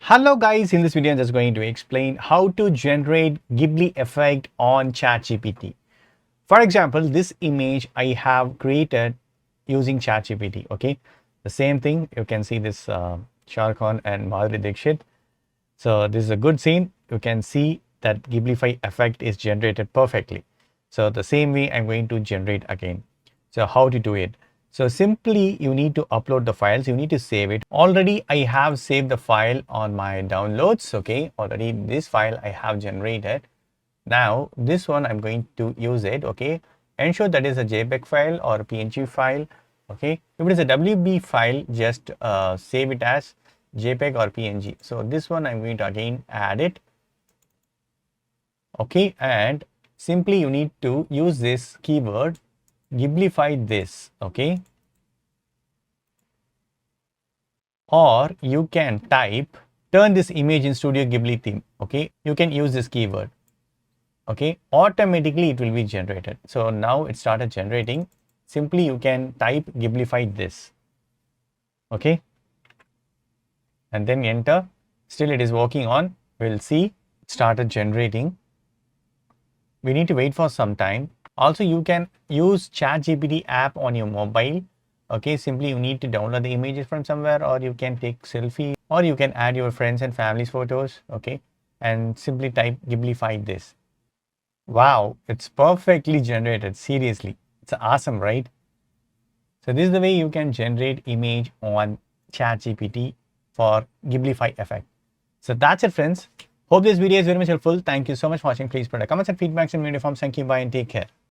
Hello guys, in this video I'm just going to explain how to generate Ghibli effect on ChatGPT. For example, this image I have created using ChatGPT. Okay, the same thing, you can see this Shah Rukh Khan and Madhuri Dixit. So this is a good scene. You can see that Ghiblify effect is generated perfectly. So the same way I'm going to generate again. So how to do it? So simply you need to upload the files. You need to save it. Already I have saved the file on my downloads. Okay, already this file I have generated. Now this one I'm going to use it. Okay, ensure that is a JPEG file or a PNG file. Okay, if it is a WB file, just save it as JPEG or PNG. So this one I'm going to again add it. Okay, and simply you need to use this keyword Ghiblify this. Okay, or you can type turn this image in Studio Ghibli theme. Okay, you can use this keyword. Okay, automatically it will be generated. So now it started generating. Simply you can type Ghiblify this. Okay, and then enter. Still it is working on. We'll see it started generating. We need to wait for some time. Also, you can use ChatGPT app on your mobile. Okay, simply you need to download the images from somewhere, or you can take selfie, or you can add your friends and family's photos. Okay, and simply type Ghiblify this. Wow, it's perfectly generated. Seriously, it's awesome, right? So this is the way you can generate image on ChatGPT for Ghiblify effect. So that's it, friends. Hope this video is very much helpful. Thank you so much for watching. Please put a comments and feedbacks in video forms. Thank you. Bye and take care.